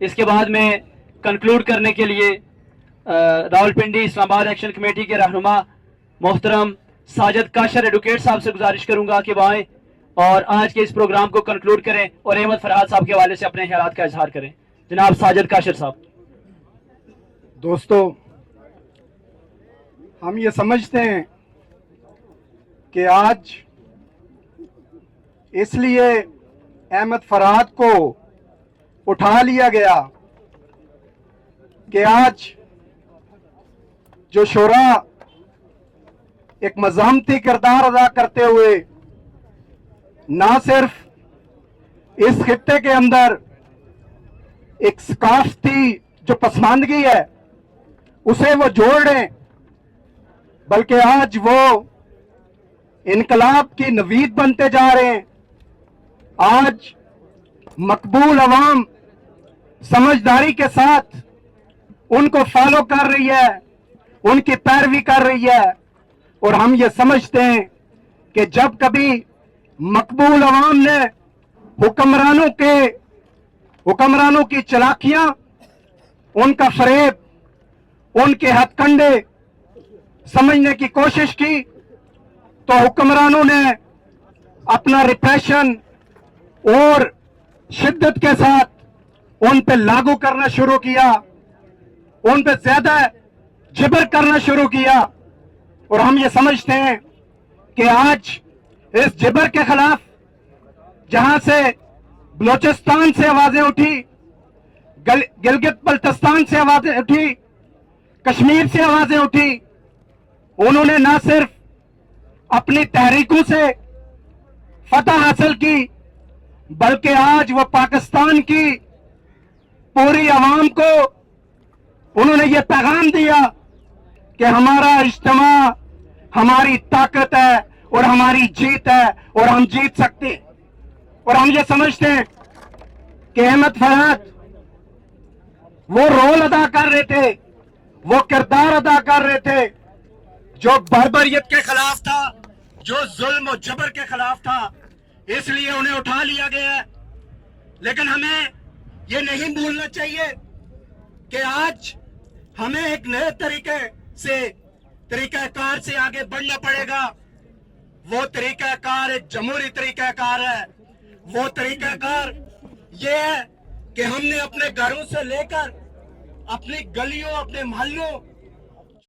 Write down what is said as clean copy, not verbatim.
اس کے بعد میں کنکلوڈ کرنے کے لیے راولپنڈی اسلام آباد ایکشن کمیٹی کے رہنما محترم ساجد کاشر ایڈوکیٹ صاحب سے گزارش کروں گا کہ وہ آئیں اور آج کے اس پروگرام کو کنکلوڈ کریں اور احمد فرحات صاحب کے حوالے سے اپنے خیالات کا اظہار کریں. جناب ساجد کاشر صاحب. دوستو، ہم یہ سمجھتے ہیں کہ آج اس لیے احمد فرحات کو اٹھا لیا گیا کہ آج جو شورا ایک مزاحمتی کردار ادا کرتے ہوئے نہ صرف اس خطے کے اندر ایک ثقافتی جو پسماندگی ہے اسے وہ جوڑ رہے ہیں، بلکہ آج وہ انقلاب کی نوید بنتے جا رہے ہیں. آج مقبول عوام سمجھداری کے ساتھ ان کو فالو کر رہی ہے، ان کی پیروی کر رہی ہے، اور ہم یہ سمجھتے ہیں کہ جب کبھی مقبول عوام نے حکمرانوں کی چلاکیاں، ان کا فریب، ان کے ہتھ کنڈے سمجھنے کی کوشش کی تو حکمرانوں نے اپنا ریپریشن اور شدت کے ساتھ ان پہ لاگو کرنا شروع کیا، ان پہ زیادہ جبر کرنا شروع کیا. اور ہم یہ سمجھتے ہیں کہ آج اس جبر کے خلاف جہاں سے بلوچستان سے آوازیں اٹھی، گلگت بلتستان سے آوازیں اٹھی، کشمیر سے آوازیں اٹھی، انہوں نے نہ صرف اپنی تحریکوں سے فتح حاصل کی بلکہ آج وہ پاکستان کی پوری عوام کو انہوں نے یہ پیغام دیا کہ ہمارا اجتماع ہماری طاقت ہے اور ہماری جیت ہے اور ہم جیت سکتے ہیں. اور ہم یہ سمجھتے ہیں کہ احمد فرحات وہ رول ادا کر رہے تھے، وہ کردار ادا کر رہے تھے جو بربریت کے خلاف تھا، جو ظلم و جبر کے خلاف تھا، اس لیے انہیں اٹھا لیا گیا ہے. لیکن ہمیں یہ نہیں بھولنا چاہیے کہ آج ہمیں ایک نئے طریقہ کار سے آگے بڑھنا پڑے گا. وہ طریقہ کار ایک جمہوری طریقہ کار ہے. وہ طریقہ کار یہ ہے کہ ہم نے اپنے گھروں سے لے کر اپنی گلیوں، اپنے محلوں